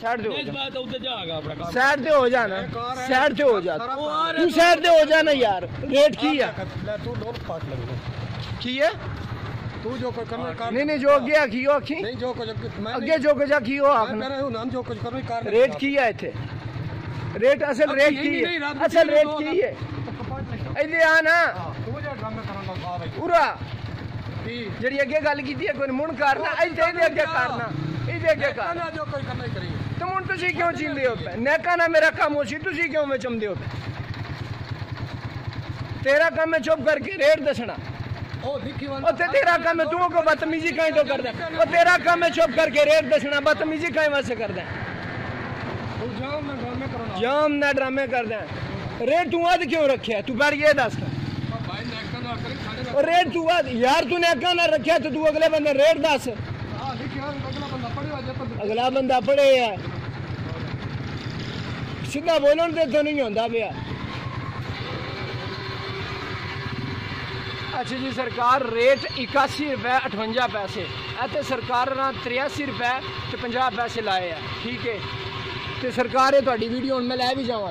Side पे हो जा, साइड पे हो जाना, साइड पे हो जा, तू साइड पे हो जाना यार। रेट की है तू डोल पाट लगना की है तू जो करना कर नहीं जो अगे आखियो आखी नहीं जो कुछ अगे जो कुछ आखियो आखना नाम जो कुछ करना कर रेट की है इथे रेट असल रेट की है असल रेट की है इधर आना तू जो ड्रामे करना आ भाई पूरा ਜਿਹੜੀ ਅੱਗੇ ਗੱਲ ਕੀਤੀ ਹੈ ਕੋਈ ਮੁਣ ਕਰਨਾ ਇੱਥੇ ਇਹਦੇ ਅੱਗੇ ਕਰਨਾ ਇਹਦੇ ਅੱਗੇ ਕਰਨਾ जो कोई करना ही करेंगे ਤੇ ਹੁਣ ਤੁਸੀਂ ਕਿਉਂ ਚਿੰਦੇ ਹੋ ਪਏ ਨੈਕਾ ਨਾ ਮੇਰਾ ਕੰਮ ਹੋ ਸੀ ਤੁਸੀਂ ਕਿਉਂ ਵਿਚਮਦੇ ਹੋ ਪਏ तेरा काम है चुप करके रेट दसना तेरा काम है तू को बदतमीजी कहीं तो कर दे तेरा काम है चुप करके रेट दसना बदतमीजी कहीं वास्ते कर दे जाम ना ड्रामे कर दे रेट तू अद क्यों रखे तू पर ये दस रेट तू अद यार तू नेका ना रखे तो तू अगले बंदे रेट दस अगला बंदा पढ़े है सीधा बोलन दे तो नहीं होता भैया। अच्छा जी सरकार रेट 81 रुपये 58 पैसे इतने सरकार ने 83 रुपये 50 पैसे लाए हैं ठीक है तो सरकार है थोड़ी वीडियो मैं लै भी जावा।